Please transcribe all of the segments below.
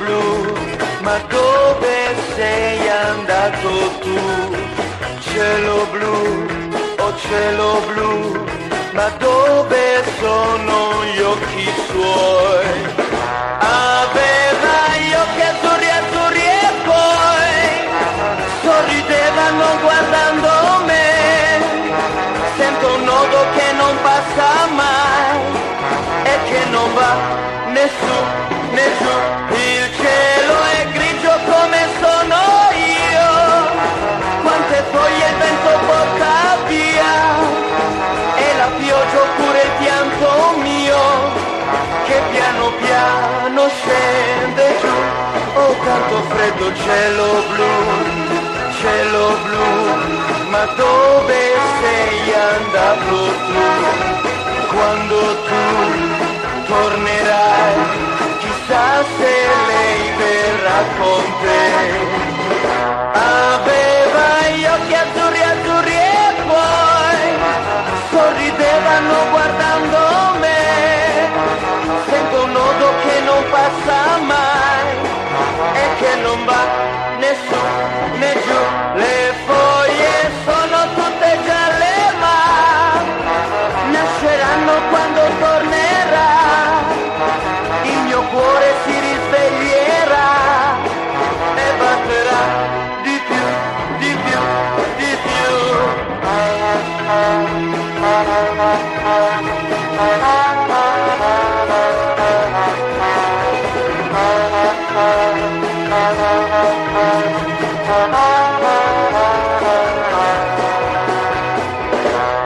blu, ma dove sei andato tu? Cielo blu, oh cielo blu, ma dove sono gli occhi suoi? Aveva gli occhi azzurri azzurri e poi sorridevano guardando me. Sento un nodo che non passa mai e che non va né su né giù. Il cielo è grigio come sono io, quante foglie il vento porta via, e la pioggia oppure il pianto mio che piano piano scende giù. Oh, tanto freddo, cielo blu, ma dove sei andato tu? Quando tu tornerai, chissà se lei verrà con te. Aveva gli occhi azzurri azzurri e poi sorridevano guardando me. Sento un nodo che non passa mai e che non va né su né giù. Le foglie sono tutte gialle, ma nasceranno quando tornerà. Il mio cuore si risveglierà e batterà di più, di più, di più.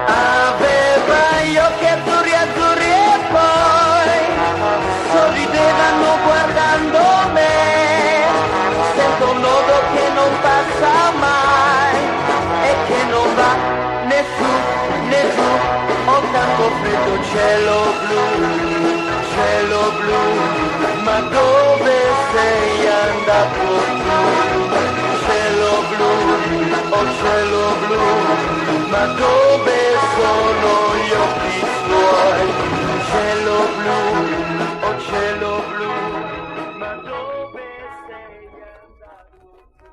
Aveva gli occhi azzurri azzurri e poi sorridevano guardando me. Sento un nodo che non passa mai e che non va né su né giù. Ho tanto freddo, cielo blu, ma dove sei andato tu? Cielo blu, oh cielo blu, ma dove sono gli occhi suoi? Cielo blu, oh cielo blu, ma dove sei andato tu?